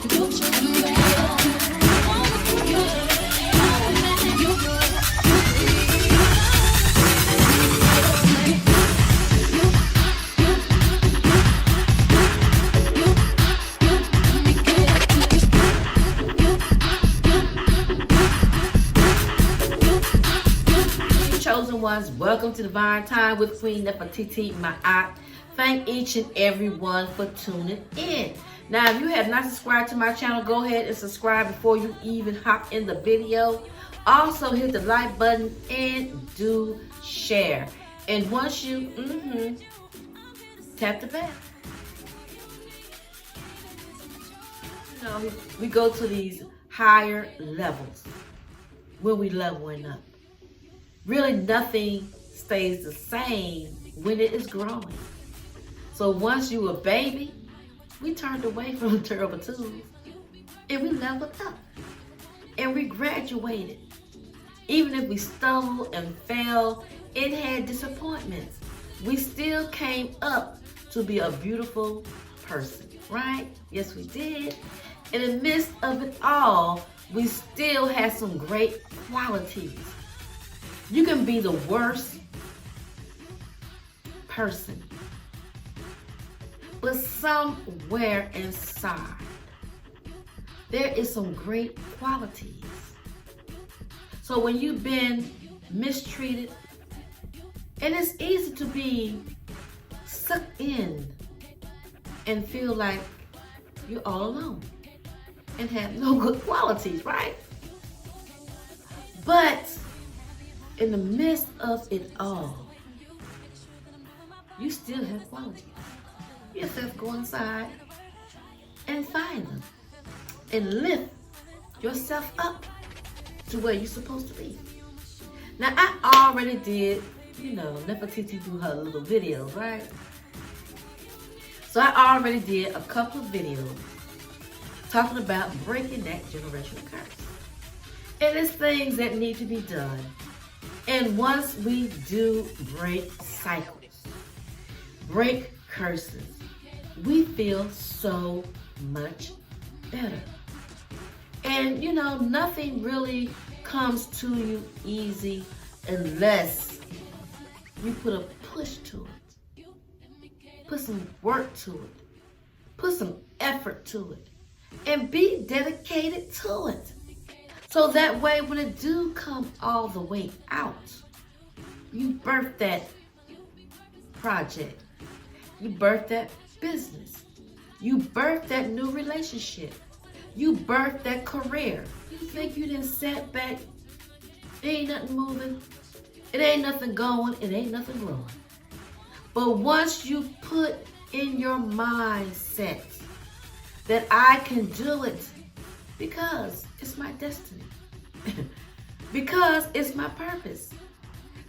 Chosen ones, welcome to Divine Time with Queen Nefertiti Ma'at. Thank each and every one for tuning in. Now, if you have not subscribed to my channel, go ahead and subscribe before you even hop in the video. Also, hit the like button and do share. And once you tap the bell. You know, we go to these higher levels when we leveling up. Really, nothing stays the same when it is growing. So once you a baby, we turned away from the terrible tools and we leveled up and we graduated. Even if we stumbled and fell and had disappointments, we still came up to be a beautiful person, right? Yes, we did. In the midst of it all, we still had some great qualities. You can be the worst person, but somewhere inside, there is some great qualities. So when you've been mistreated, and it's easy to be sucked in and feel like you're all alone and have no good qualities, right? But in the midst of it all, you still have qualities. You just have to go inside and find them and lift yourself up to where you're supposed to be. Now, I already did, Nefertiti do her little videos, right? So I already did a couple of videos talking about breaking that generational curse. And it's things that need to be done. And once we do break cycles, break curses, we feel so much better. And nothing really comes to you easy unless you put a push to it. Put some work to it. Put some effort to it. And be dedicated to it. So that way, when it do come all the way out, you birth that project. You birth that business. You birth that new relationship. You birth that career. You think you didn't set back, it ain't nothing moving. It ain't nothing going. It ain't nothing growing. But once you put in your mindset that I can do it, because it's my destiny. Because it's my purpose.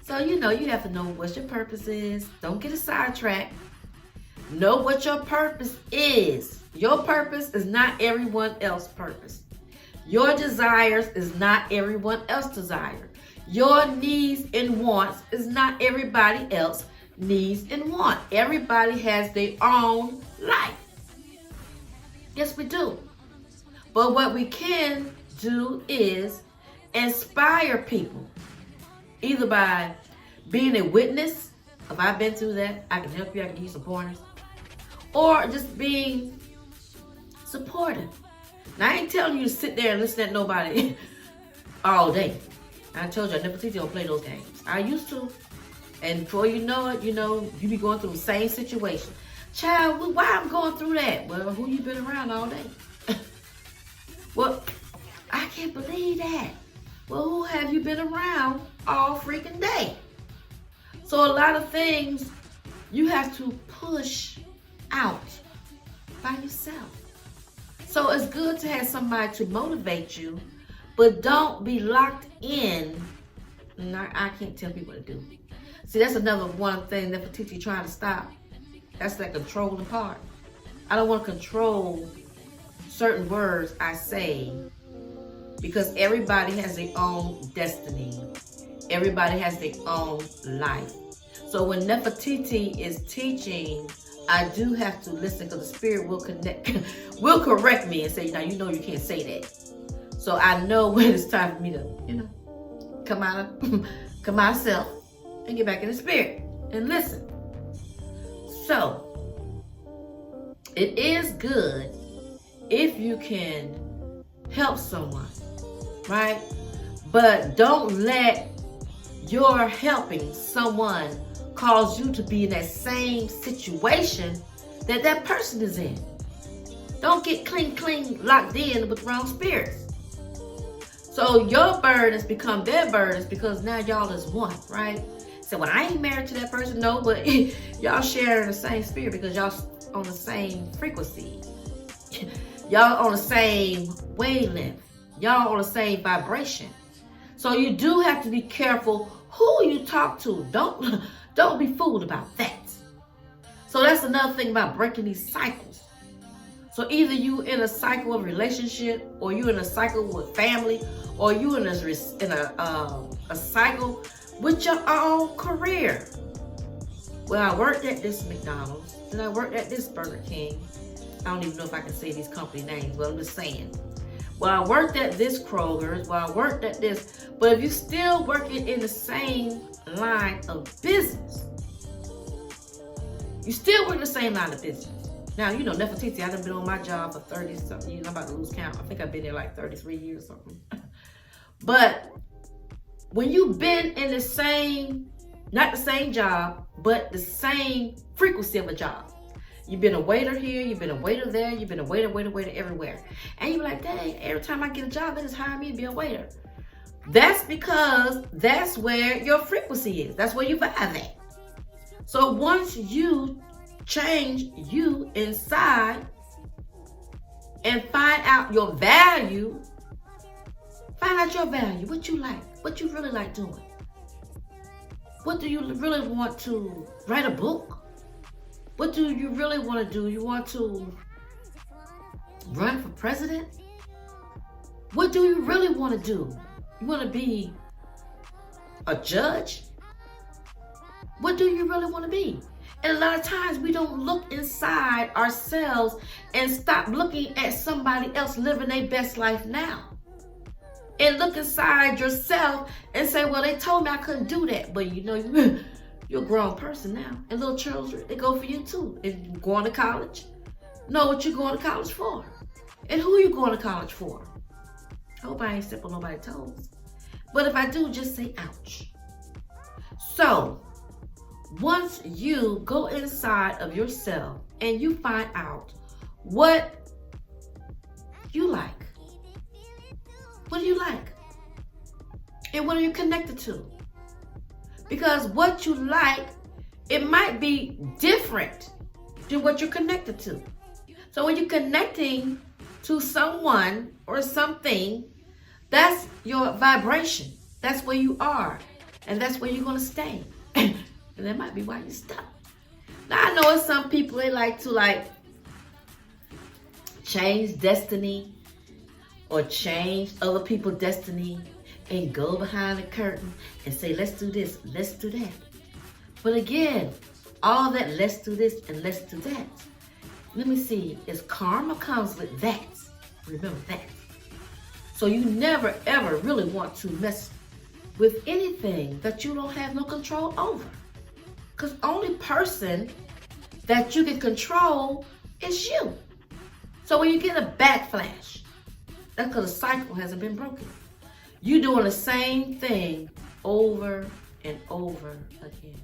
So, you have to know what your purpose is. Don't get a sidetrack. Know what your purpose is. Your purpose is not everyone else's purpose. Your desires is not everyone else's desire. Your needs and wants is not everybody else's needs and want. Everybody has their own life. Yes, we do. But what we can do is inspire people, either by being a witness. If I've been through that, I can help you, I can give you some pointers. Or just being supportive. Now, I ain't telling you to sit there and listen to nobody all day. I told you, I never teach you to play those games. I used to. And before you know it, you be going through the same situation. Child, why I'm going through that? Well, who you been around all day? Well, I can't believe that. Well, who have you been around all freaking day? So a lot of things you have to push out by yourself. So it's good to have somebody to motivate you, but don't be locked in. And I can't tell people what to do. See, that's another one thing that Nefertiti trying to stop. That's that controlling part. I don't want to control certain words I say, because everybody has their own destiny. Everybody has their own life. So when Nefertiti is teaching I do have to listen because the Spirit will will correct me and say, now you know you can't say that. So I know when it's time for me to, come out of self and get back in the Spirit and listen. So it is good if you can help someone, right? But don't let your helping someone cause you to be in that same situation that person is in. Don't get cling locked in with the wrong spirits. So your burdens become their burdens because now y'all is one, right? So, well, I ain't married to that person. No, but y'all sharing the same spirit because y'all on the same frequency. Y'all on the same wavelength. Y'all on the same vibration. So you do have to be careful who you talk to. Don't be fooled about that. So that's another thing about breaking these cycles. So either you in a cycle of relationship, or you in a cycle with family, or you in a cycle with your own career. Well, I worked at this McDonald's, and I worked at this Burger King. I don't even know if I can say these company names, but I'm just saying. Well, I worked at this Kroger's. Well, I worked at this. But if you're still working in the same line of business, you still work in the same line of business. Now, Nefertiti, I done been on my job for 30-something years. I'm about to lose count. I think I've been there like 33 years or something. But when you've been in the same, not the same job, but the same frequency of a job. You've been a waiter here, you've been a waiter there, you've been a waiter everywhere. And you're like, dang, every time I get a job, they just hire me to be a waiter. That's because that's where your frequency is. That's where you vibe at. So once you change you inside and find out your value, what you like, what you really like doing. What do you really want to write a book? What do you really want to do? You want to run for president? What do you really want to do? You want to be a judge? What do you really want to be? And a lot of times we don't look inside ourselves and stop looking at somebody else living their best life now. And look inside yourself and say, well, they told me I couldn't do that. But you're a grown person now. And little children, they go for you too. If you're going to college, know what you're going to college for. And who you're going to college for. I hope I ain't stepping on nobody's toes. But if I do, just say ouch. So, once you go inside of yourself and you find out what you like, what do you like? And what are you connected to? Because what you like, it might be different than what you're connected to. So when you're connecting to someone or something, that's your vibration. That's where you are. And that's where you're going to stay. And that might be why you're stuck. Now I know some people, they like to change destiny or change other people's destiny and go behind the curtain and say, let's do this, let's do that. But again, all that let's do this and let's do that. Let me see, is karma comes with that. Remember that. So you never ever really want to mess with anything that you don't have no control over. Because only person that you can control is you. So when you get a backflash, that's because the cycle hasn't been broken. You're doing the same thing over and over again.